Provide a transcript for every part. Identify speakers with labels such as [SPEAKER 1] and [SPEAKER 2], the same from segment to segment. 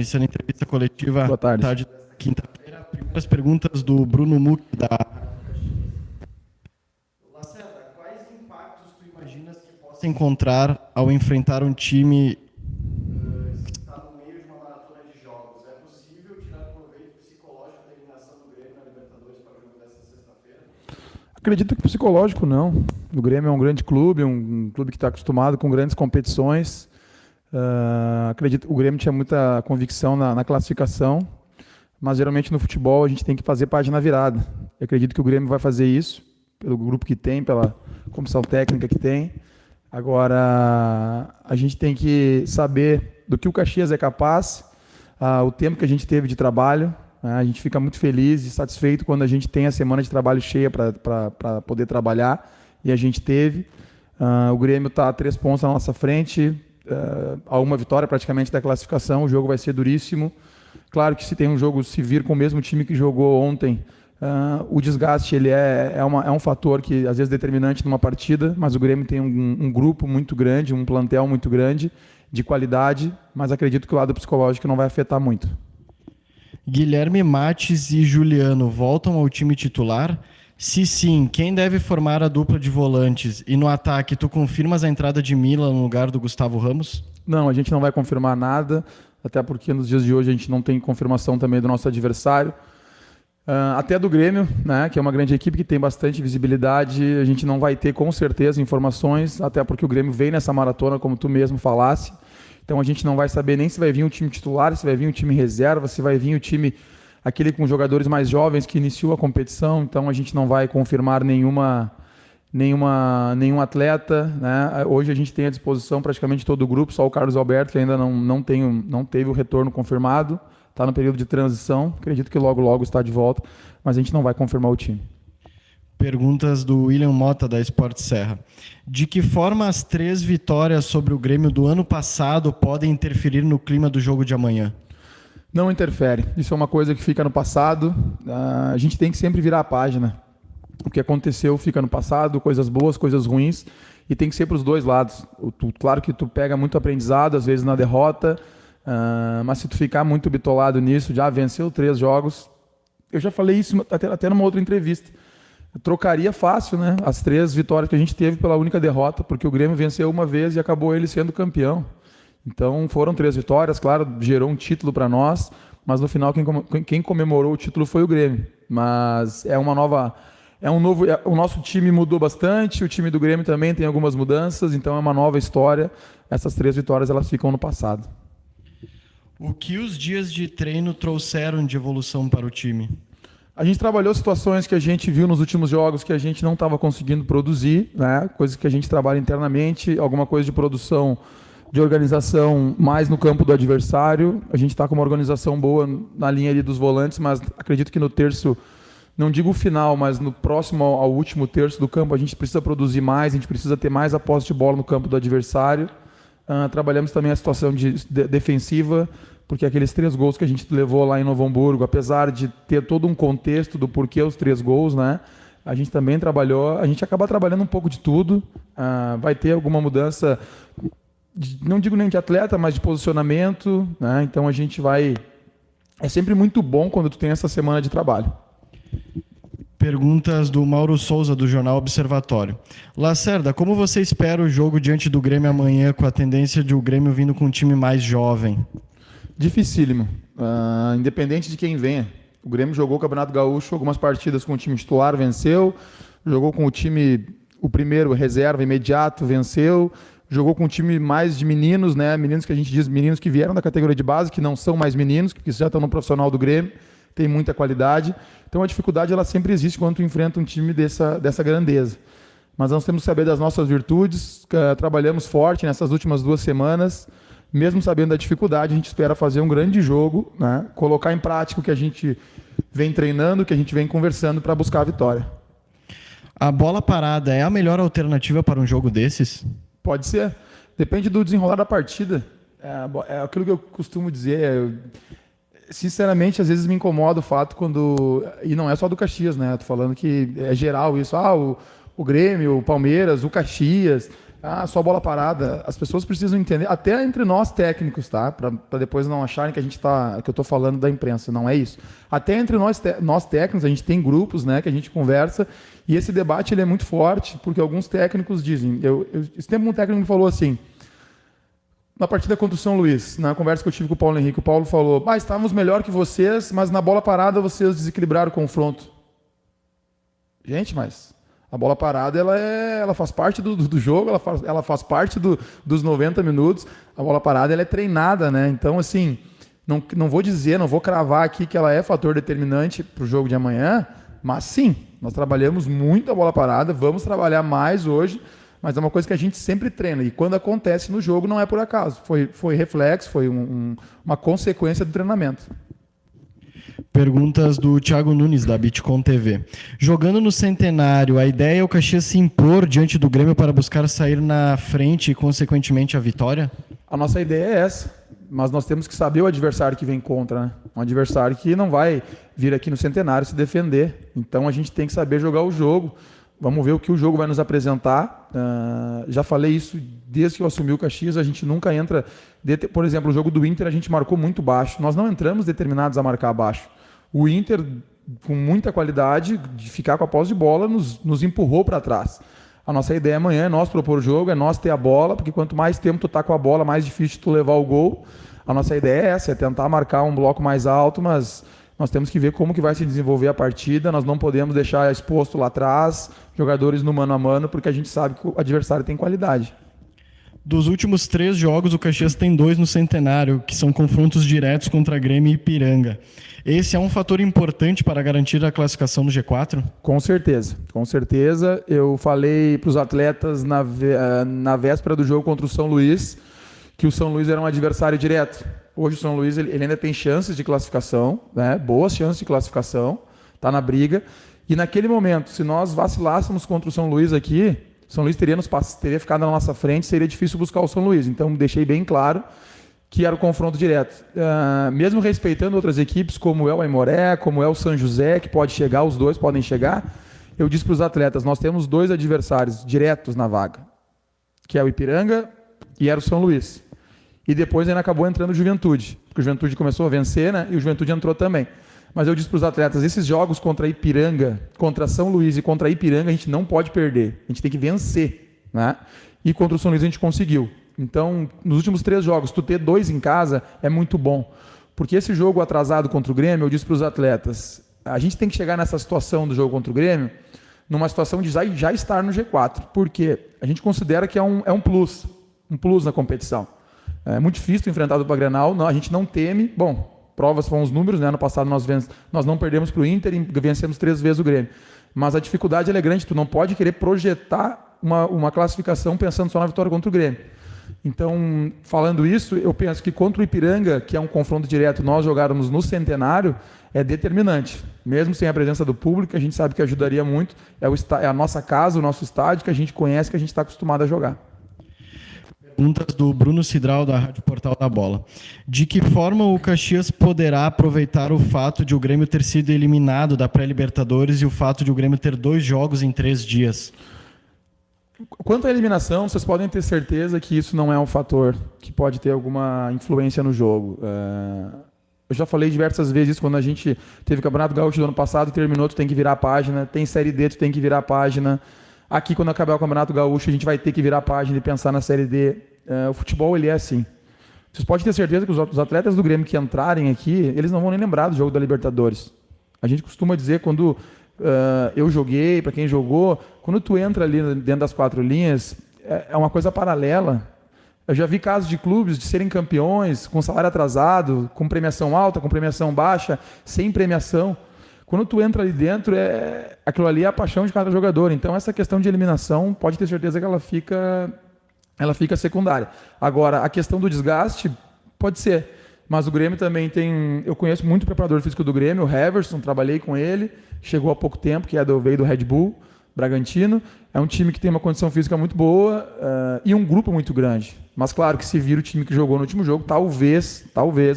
[SPEAKER 1] iniciando a entrevista coletiva
[SPEAKER 2] Boa tarde.
[SPEAKER 1] tarde desta quinta-feira. Primeiras perguntas do Bruno Muck, da Lacerda, quais impactos tu imaginas que possa encontrar ao enfrentar um time que está no meio de uma maratona de jogos? É possível tirar proveito psicológico da eliminação do Grêmio na Libertadores para o jogo desta sexta-feira?
[SPEAKER 2] Acredito que psicológico não. O Grêmio é um grande clube, um clube que está acostumado com grandes competições. Acredito que o Grêmio tinha muita convicção na classificação, mas geralmente no futebol a gente tem que fazer página virada. Eu acredito que o Grêmio vai fazer isso, pelo grupo que tem, pela comissão técnica que tem. Agora, a gente tem que saber do que o Caxias é capaz, o tempo que a gente teve de trabalho. A gente fica muito feliz e satisfeito quando a gente tem a semana de trabalho cheia para poder trabalhar, e a gente teve. O Grêmio está a 3 pontos na nossa frente, a uma vitória praticamente da classificação. O jogo vai ser duríssimo. Claro que se tem um jogo, se vir com o mesmo time que jogou ontem, o desgaste ele é um fator que às vezes é determinante numa partida, mas o Grêmio tem um grupo muito grande, um plantel muito grande, de qualidade, mas acredito que o lado psicológico não vai afetar muito.
[SPEAKER 1] Guilherme Mates e Juliano voltam ao time titular? Se sim, quem deve formar a dupla de volantes? E no ataque, tu confirmas a entrada de Mila no lugar do Gustavo Ramos?
[SPEAKER 2] Não, a gente não vai confirmar nada, até porque nos dias de hoje a gente não tem confirmação também do nosso adversário. Até do Grêmio, né, que é uma grande equipe que tem bastante visibilidade, a gente não vai ter com certeza informações, até porque o Grêmio vem nessa maratona, como tu mesmo falasse. Então a gente não vai saber nem se vai vir um time titular, se vai vir um time reserva, se vai vir o time aquele com jogadores mais jovens que iniciou a competição. Então a gente não vai confirmar nenhum atleta, né? Hoje a gente tem à disposição praticamente todo o grupo, só o Carlos Alberto que ainda não teve o retorno confirmado, está no período de transição. Acredito que logo está de volta, mas a gente não vai confirmar o time.
[SPEAKER 1] Perguntas do William Mota, da Sport Serra. De que forma as 3 vitórias sobre o Grêmio do ano passado podem interferir no clima do jogo de amanhã?
[SPEAKER 2] Não interfere. Isso é uma coisa que fica no passado. A gente tem que sempre virar a página. O que aconteceu fica no passado, coisas boas, coisas ruins, e tem que ser para os dois lados. Claro que tu pega muito aprendizado, às vezes na derrota, mas se tu ficar muito bitolado nisso, já venceu 3 jogos. Eu já falei isso até numa outra entrevista. Eu trocaria fácil, né, as 3 vitórias que a gente teve pela única derrota, porque o Grêmio venceu uma vez e acabou ele sendo campeão. Então foram 3 vitórias, claro, gerou um título para nós, mas no final quem comemorou o título foi o Grêmio. Mas o nosso time mudou bastante, o time do Grêmio também tem algumas mudanças, então é uma nova história. Essas 3 vitórias elas ficam no passado.
[SPEAKER 1] O que os dias de treino trouxeram de evolução para o time?
[SPEAKER 2] A gente trabalhou situações que a gente viu nos últimos jogos que a gente não estava conseguindo produzir, né? Coisas que a gente trabalha internamente, alguma coisa de produção, de organização mais no campo do adversário. A gente está com uma organização boa na linha ali dos volantes, mas acredito que no terço, não digo o final, mas no próximo ao último terço do campo, a gente precisa produzir mais, a gente precisa ter mais a posse de bola no campo do adversário. Trabalhamos também a situação defensiva, porque aqueles 3 gols que a gente levou lá em Novo Hamburgo, apesar de ter todo um contexto do porquê os 3 gols, né, a gente também trabalhou, a gente acaba trabalhando um pouco de tudo. Vai ter alguma mudança, não digo nem de atleta, mas de posicionamento, né? Então a gente vai... É sempre muito bom quando tu tem essa semana de trabalho.
[SPEAKER 1] Perguntas do Mauro Souza, do Jornal Observatório. Lacerda, como você espera o jogo diante do Grêmio amanhã, com a tendência de o Grêmio vindo com um time mais jovem?
[SPEAKER 2] Dificílimo, independente de quem venha. O Grêmio jogou o Campeonato Gaúcho, algumas partidas com o time titular, venceu. Jogou com o time, o primeiro reserva imediato, venceu. Jogou com um time mais de meninos, né? Meninos que a gente diz, meninos que vieram da categoria de base, que não são mais meninos, que já estão no profissional do Grêmio, tem muita qualidade. Então a dificuldade ela sempre existe quando tu enfrenta um time dessa grandeza. Mas nós temos que saber das nossas virtudes, trabalhamos forte nessas últimas 2 semanas. Mesmo sabendo da dificuldade, a gente espera fazer um grande jogo, né? Colocar em prática o que a gente vem treinando, o que a gente vem conversando para buscar a vitória.
[SPEAKER 1] A bola parada é a melhor alternativa para um jogo desses?
[SPEAKER 2] Pode ser. Depende do desenrolar da partida. É aquilo que eu costumo dizer. Sinceramente, às vezes me incomoda o fato quando... E não é só do Caxias, né? Tô falando que é geral isso. O Grêmio, o Palmeiras, o Caxias... Só bola parada. As pessoas precisam entender, até entre nós técnicos, tá? Para depois não acharem que que eu estou falando da imprensa, não é isso. Até entre nós técnicos, a gente tem grupos, né, que a gente conversa, e esse debate ele é muito forte, porque alguns técnicos dizem, esse tempo um técnico me falou assim, na partida contra o São Luís, na conversa que eu tive com o Paulo Henrique, o Paulo falou, estávamos melhor que vocês, mas na bola parada vocês desequilibraram o confronto. Gente, mas a bola parada ela faz parte do jogo, ela faz parte dos 90 minutos. A bola parada ela é treinada, né? Então, assim, não vou cravar aqui que ela é fator determinante para o jogo de amanhã, mas sim, nós trabalhamos muito a bola parada, vamos trabalhar mais hoje, mas é uma coisa que a gente sempre treina. E quando acontece no jogo, não é por acaso. Foi reflexo, foi uma consequência do treinamento.
[SPEAKER 1] Perguntas do Thiago Nunes, da Bitcom TV. Jogando no Centenário, a ideia é o Caxias se impor diante do Grêmio para buscar sair na frente e, consequentemente, a vitória?
[SPEAKER 2] A nossa ideia é essa, mas nós temos que saber o adversário que vem contra, né? Um adversário que não vai vir aqui no Centenário se defender. Então, a gente tem que saber jogar o jogo. Vamos ver o que o jogo vai nos apresentar. Já falei isso desde que eu assumi o Caxias. A gente nunca entra... Por exemplo, o jogo do Inter a gente marcou muito baixo. Nós não entramos determinados a marcar baixo. O Inter, com muita qualidade, de ficar com a posse de bola, nos empurrou para trás. A nossa ideia amanhã é nós propor o jogo, é nós ter a bola, porque quanto mais tempo tu tá com a bola, mais difícil tu levar o gol. A nossa ideia é essa, é tentar marcar um bloco mais alto, mas nós temos que ver como que vai se desenvolver a partida. Nós não podemos deixar exposto lá atrás, jogadores no mano a mano, porque a gente sabe que o adversário tem qualidade.
[SPEAKER 1] Dos últimos 3 jogos, o Caxias tem 2 no Centenário, que são confrontos diretos contra Grêmio e Ipiranga. Esse é um fator importante para garantir a classificação no G4?
[SPEAKER 2] Com certeza, com certeza. Eu falei para os atletas na véspera do jogo contra o São Luís, que o São Luís era um adversário direto. Hoje o São Luís ele ainda tem chances de classificação, né? Boas chances de classificação, está na briga. E naquele momento, se nós vacilássemos contra o São Luís aqui, o São Luís teria ficado na nossa frente, seria difícil buscar o São Luís. Então, deixei bem claro que era o confronto direto. Mesmo respeitando outras equipes, como é o Aimoré, como é o São José, que pode chegar, os dois podem chegar, eu disse para os atletas, nós temos 2 adversários diretos na vaga, que é o Ipiranga e era o São Luís. E depois ainda acabou entrando o Juventude, porque o Juventude começou a vencer, né? E o Juventude entrou também. Mas eu disse para os atletas, esses jogos contra Ipiranga, contra São Luís e contra Ipiranga, a gente não pode perder, a gente tem que vencer, né? E contra o São Luís a gente conseguiu. Então, nos últimos 3 jogos, tu ter 2 em casa é muito bom. Porque esse jogo atrasado contra o Grêmio, eu disse para os atletas, a gente tem que chegar nessa situação do jogo contra o Grêmio, numa situação de já estar no G4. Porque a gente considera que é um plus na competição. É muito difícil enfrentar o dupla Grenal, a gente não teme. Bom, provas foram os números, né? Ano passado nós não perdemos para o Inter e vencemos 3 vezes o Grêmio. Mas a dificuldade é grande, tu não pode querer projetar uma classificação pensando só na vitória contra o Grêmio. Então, falando isso, eu penso que contra o Ipiranga, que é um confronto direto, nós jogarmos no Centenário, é determinante. Mesmo sem a presença do público, a gente sabe que ajudaria muito. É a nossa casa, o nosso estádio, que a gente conhece, que a gente está acostumado a jogar.
[SPEAKER 1] Perguntas do Bruno Cidral, da Rádio Portal da Bola. De que forma o Caxias poderá aproveitar o fato de o Grêmio ter sido eliminado da pré-Libertadores e o fato de o Grêmio ter 2 jogos em 3 dias?
[SPEAKER 2] Quanto à eliminação, vocês podem ter certeza que isso não é um fator que pode ter alguma influência no jogo. Eu já falei diversas vezes isso, quando a gente teve o Campeonato Gaúcho do ano passado, terminou, tu tem que virar a página, tem Série D, tu tem que virar a página. Aqui, quando acabar o Campeonato Gaúcho, a gente vai ter que virar a página e pensar na Série D. O futebol, ele é assim. Vocês podem ter certeza que os atletas do Grêmio que entrarem aqui, eles não vão nem lembrar do jogo da Libertadores. A gente costuma dizer, quando eu joguei, para quem jogou, quando tu entra ali dentro das 4 linhas, é uma coisa paralela. Eu já vi casos de clubes de serem campeões com salário atrasado, com premiação alta, com premiação baixa, sem premiação. Quando tu entra ali dentro, aquilo ali é a paixão de cada jogador. Então, essa questão de eliminação, pode ter certeza que ela fica secundária. Agora, a questão do desgaste, pode ser. Mas o Grêmio também tem... Eu conheço muito o preparador físico do Grêmio, o Heverson, trabalhei com ele, chegou há pouco tempo, veio do Red Bull Bragantino. É um time que tem uma condição física muito boa e um grupo muito grande. Mas claro que se vira o time que jogou no último jogo, talvez,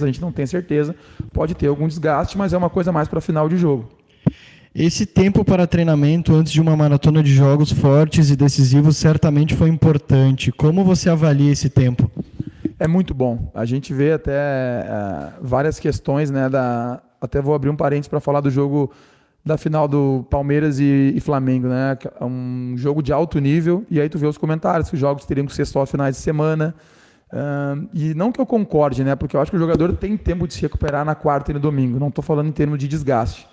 [SPEAKER 2] a gente não tem certeza, pode ter algum desgaste, mas é uma coisa mais para final de jogo.
[SPEAKER 1] Esse tempo para treinamento antes de uma maratona de jogos fortes e decisivos certamente foi importante. Como você avalia esse tempo?
[SPEAKER 2] É muito bom. A gente vê até várias questões, né? Até vou abrir um parênteses para falar do jogo da final do Palmeiras e Flamengo, né? É um jogo de alto nível, e aí tu vê os comentários que os jogos teriam que ser só finais de semana. E não que eu concorde, né? Porque eu acho que o jogador tem tempo de se recuperar na quarta e no domingo. Não estou falando em termos de desgaste.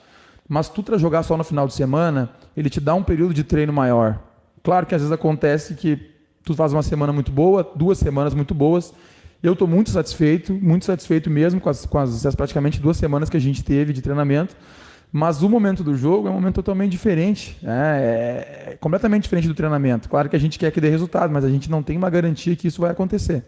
[SPEAKER 2] Mas tu para jogar só no final de semana, ele te dá um período de treino maior. Claro que às vezes acontece que tu faz uma semana muito boa, 2 semanas muito boas. Eu estou muito satisfeito mesmo com as praticamente 2 semanas que a gente teve de treinamento. Mas o momento do jogo é um momento totalmente diferente. É completamente diferente do treinamento. Claro que a gente quer que dê resultado, mas a gente não tem uma garantia que isso vai acontecer.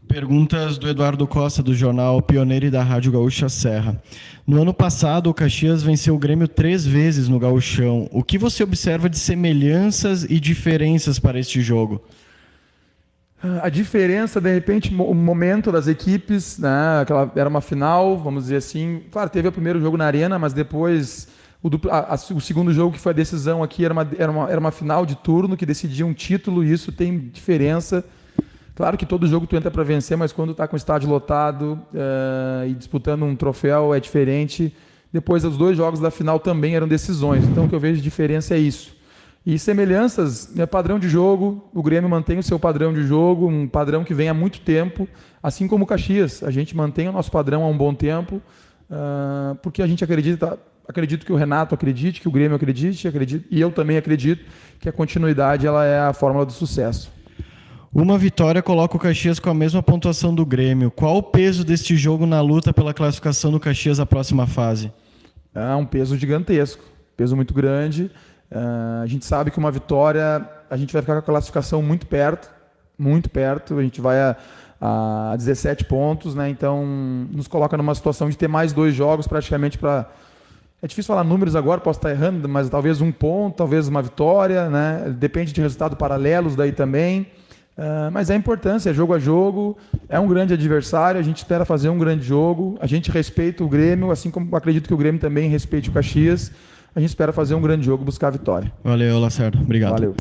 [SPEAKER 1] Perguntas do Eduardo Costa, do jornal Pioneiro e da Rádio Gaúcha Serra. No ano passado, o Caxias venceu o Grêmio 3 vezes no Gauchão. O que você observa de semelhanças e diferenças para este jogo?
[SPEAKER 2] A diferença, de repente, o momento das equipes, né? Era uma final, vamos dizer assim. Claro, teve o primeiro jogo na arena, mas depois o segundo jogo, que foi a decisão aqui, era uma final de turno que decidia um título, e isso tem diferença. Claro que todo jogo tu entra para vencer, mas quando está com o estádio lotado e disputando um troféu é diferente. Depois, os 2 jogos da final também eram decisões. Então, o que eu vejo de diferença é isso. E semelhanças, padrão de jogo, o Grêmio mantém o seu padrão de jogo, um padrão que vem há muito tempo, assim como o Caxias. A gente mantém o nosso padrão há um bom tempo, porque a gente acredito que o Renato acredite, que o Grêmio acredite, e eu também acredito que a continuidade ela é a fórmula do sucesso.
[SPEAKER 1] Uma vitória coloca o Caxias com a mesma pontuação do Grêmio. Qual o peso deste jogo na luta pela classificação do Caxias à próxima fase?
[SPEAKER 2] É um peso gigantesco, peso muito grande. A gente sabe que uma vitória, a gente vai ficar com a classificação muito perto, a gente vai a 17 pontos, né? Então nos coloca numa situação de ter mais 2 jogos praticamente para... É difícil falar números agora, posso estar errando, mas talvez 1 ponto, talvez uma vitória, né? Depende de resultados paralelos daí também. Mas é a importância, é jogo a jogo, é um grande adversário, a gente espera fazer um grande jogo, a gente respeita o Grêmio, assim como acredito que o Grêmio também respeite o Caxias. A gente espera fazer um grande jogo, buscar a vitória.
[SPEAKER 1] Valeu, Lacerda. Obrigado.
[SPEAKER 2] Valeu.